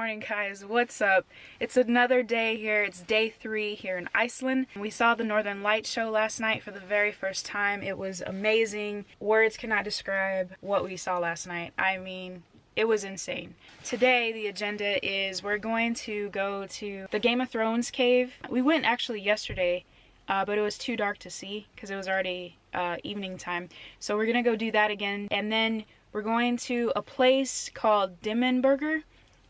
morning, guys. What's up? It's another day here. It's day 3 here in Iceland. We saw the Northern Lights show last night for the very first time. It was amazing. Words cannot describe what we saw last night. I mean, it was insane. Today, the agenda is we're going to go to the Game of Thrones cave. We went actually yesterday, but it was too dark to see because it was already evening time. So we're gonna go do that again, and then we're going to a place called Dimmenburger,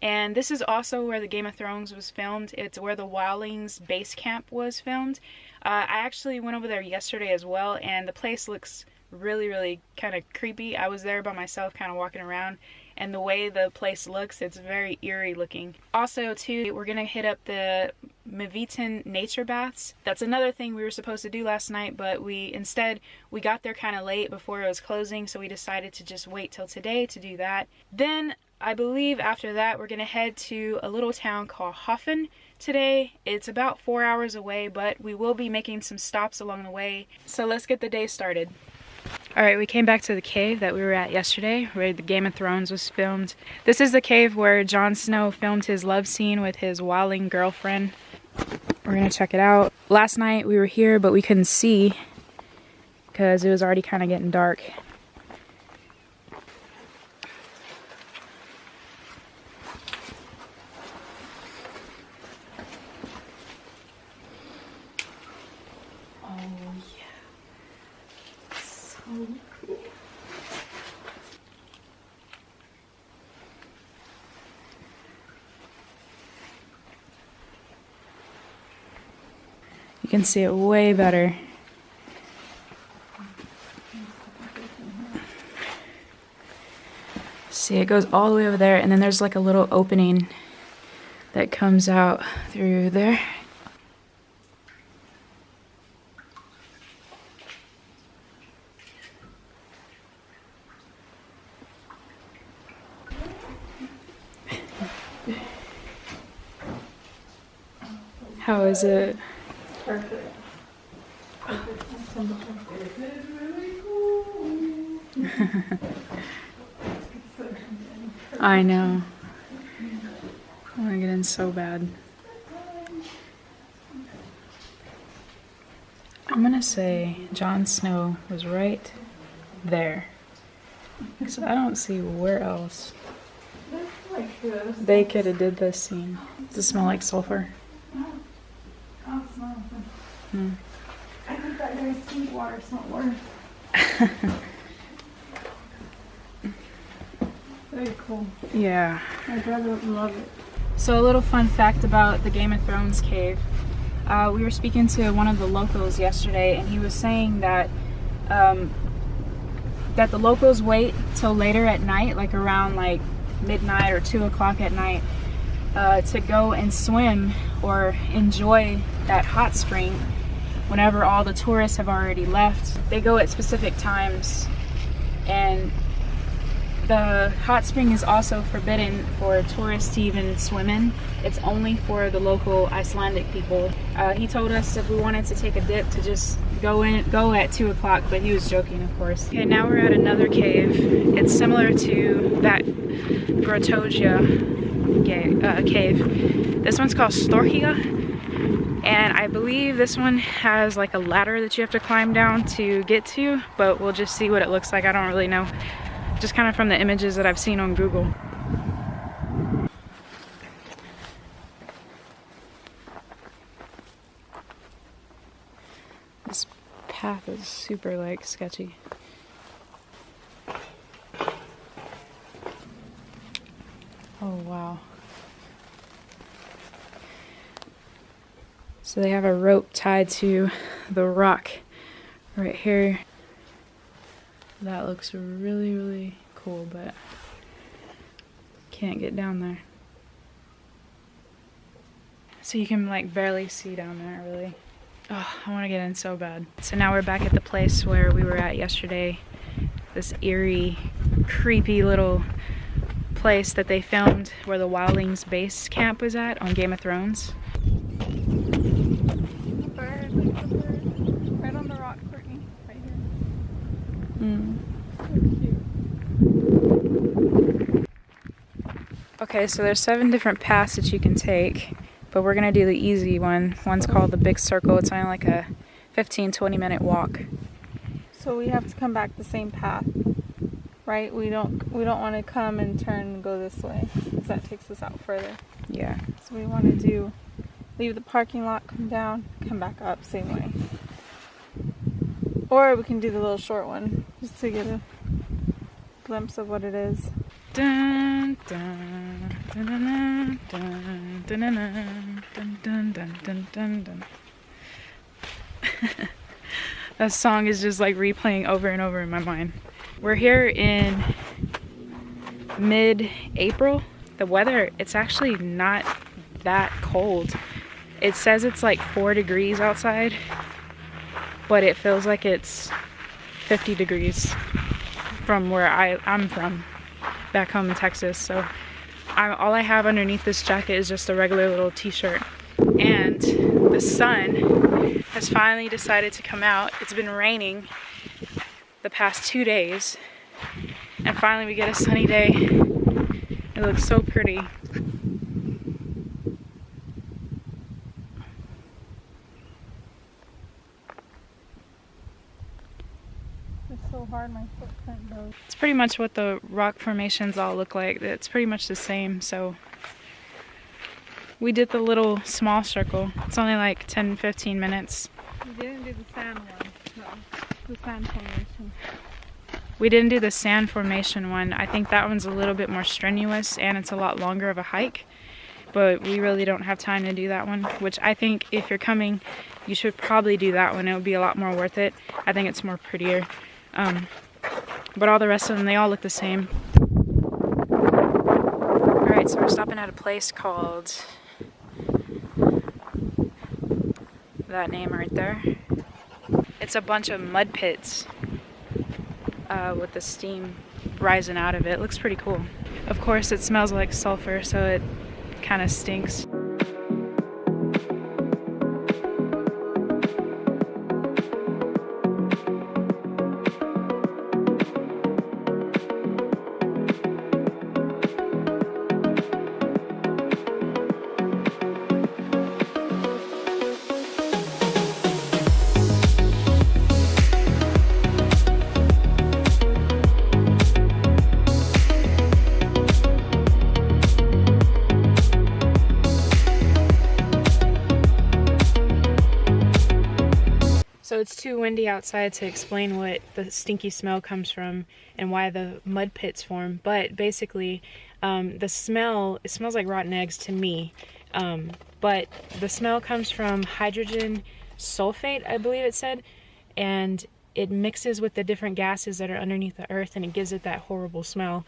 and this is also where the Game of Thrones was filmed. It's where the Wildlings base camp was filmed. I actually went over there yesterday as well, and the place looks really kind of creepy. I was there by myself kind of walking around, and the way the place looks, it's very eerie looking. Also too, we're gonna hit up the Myvatn Nature Baths. That's another thing we were supposed to do last night, but we got there kind of late before it was closing, so we decided to just wait till today to do that. Then I believe after that we're gonna head to a little town called Hofn today. It's about 4 hours away, but we will be making some stops along the way. So let's get the day started. Alright, we came back to the cave that we were at yesterday, where the Game of Thrones was filmed. This is the cave where Jon Snow filmed his love scene with his wildling girlfriend. We're gonna check it out. Last night we were here, but we couldn't see because it was already kind of getting dark. Cool. You can see it way better. See, it goes all the way over there, and then there's like a little opening that comes out through there. How is it? Perfect. It's really cool. I know. I want to get in so bad. I'm gonna say Jon Snow was right there, because I don't see where else they could have did this scene. Does it smell like sulfur? Oh, it smells good. I think that guy's sink water smelled worse. Very cool. Yeah. My brother would love it. So a little fun fact about the Game of Thrones cave. We were speaking to one of the locals yesterday, and he was saying that that the locals wait till later at night, like around like midnight or 2 o'clock at night, to go and swim or enjoy that hot spring whenever all the tourists have already left. They go at specific times, and the hot spring is also forbidden for tourists to even swim in. It's only for the local Icelandic people. He told us if we wanted to take a dip to just go at 2 o'clock, but he was joking, of course. Okay, now we're at another cave. It's similar to that Grotogia cave. This one's called Storkja, and I believe this one has like a ladder that you have to climb down to get to, but we'll just see what it looks like. I don't really know, just kind of from the images that I've seen on Google. This path is super like sketchy. Oh wow. So they have a rope tied to the rock right here. That looks really cool, but can't get down there. So you can like barely see down there, really. Oh, I want to get in so bad. So now we're back at the place where we were at yesterday. This eerie, creepy little place that they filmed where the Wildlings base camp was at on Game of Thrones. Right on the rock, Courtney. Right here. So cute. Okay, so there's 7 different paths that you can take, but we're gonna do the easy one. One's called the Big Circle. It's only like a 15-20 minute walk. So we have to come back the same path, right? We don't want to come and turn and go this way, because that takes us out further. Yeah. So we want to leave the parking lot, come down, come back up, same way. Or we can do the little short one, just to get a glimpse of what it is. Dun, dun, dun, dun, dun, dun, dun, dun, dun, dun, dun, dun, dun. That song is just like replaying over and over in my mind. We're here in mid-April. The weather, it's actually not that cold. It says it's like 4 degrees outside, but it feels like it's 50 degrees from where I'm from, back home in Texas. So all I have underneath this jacket is just a regular little t-shirt. And the sun has finally decided to come out. It's been raining the past 2 days, and finally we get a sunny day. It looks so pretty. It's so hard, my footprint goes. It's pretty much what the rock formations all look like. It's pretty much the same. So we did the little small circle. It's only like 10-15 minutes. We didn't do the sand one, no. The sand formation. We didn't do the sand formation one. I think that one's a little bit more strenuous and it's a lot longer of a hike. But we really don't have time to do that one, which I think if you're coming, you should probably do that one. It would be a lot more worth it. I think it's more prettier. But all the rest of them, they all look the same. Alright, so we're stopping at a place called... that name right there. It's a bunch of mud pits with the steam rising out of it. It looks pretty cool. Of course, it smells like sulfur, so it kind of stinks. So it's too windy outside to explain what the stinky smell comes from and why the mud pits form, but basically the smell, it smells like rotten eggs to me, but the smell comes from hydrogen sulfate, I believe it said, and it mixes with the different gases that are underneath the earth and it gives it that horrible smell.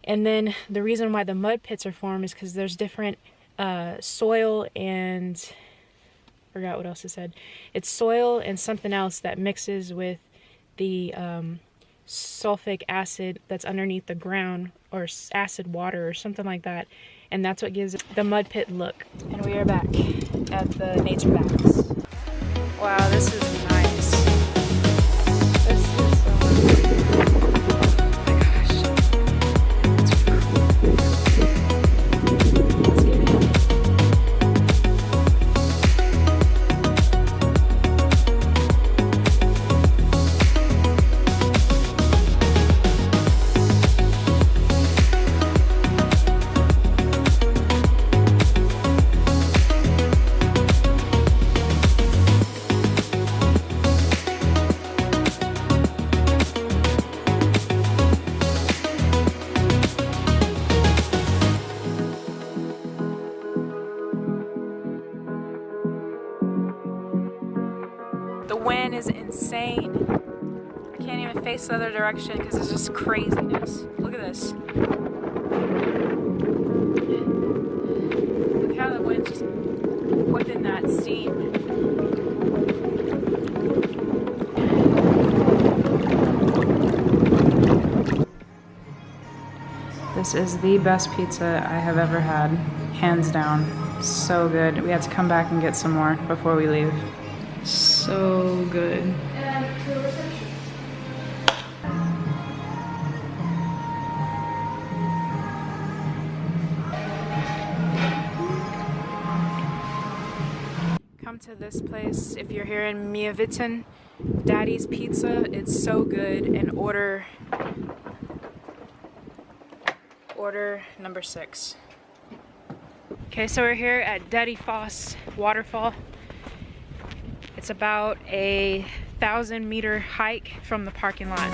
And then the reason why the mud pits are formed is because there's different soil and... forgot what else it said. It's soil and something else that mixes with the sulfuric acid that's underneath the ground, or acid water or something like that, and that's what gives it the mud pit look. And we are back at the nature baths. Wow, this is nice. This is so nice. Oh my gosh. It's cool. Let's get in. The wind is insane. I can't even face the other direction because it's just craziness. Look at this. Look how the wind's just whipping that steam. This is the best pizza I have ever had, hands down. So good. We had to come back and get some more before we leave. So good. come to this place if you're here in Myvatn, Daddy's Pizza. It's so good. And order number 6. Okay, so we're here at Dettifoss waterfall. It's about a 1,000-meter hike from the parking lot.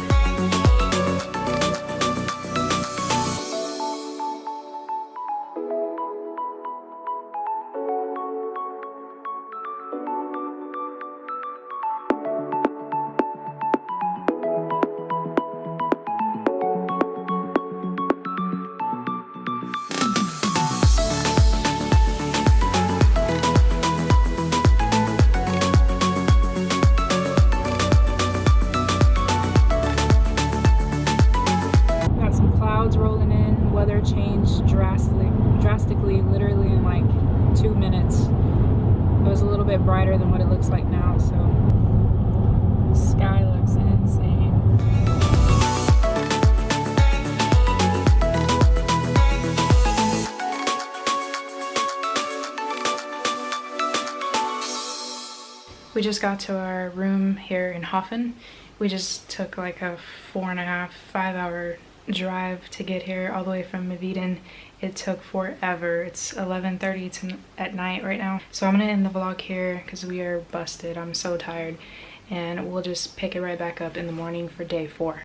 Rolling in, weather changed drastically, literally in like 2 minutes. It was a little bit brighter than what it looks like now, so the sky looks insane. We just got to our room here in Hofn. We just took like a 4.5, 5 hour drive to get here all the way from Myvatn. It took forever. It's 11:30 at night right now. So I'm gonna end the vlog here because we are busted. I'm so tired. And we'll just pick it right back up in the morning for day 4.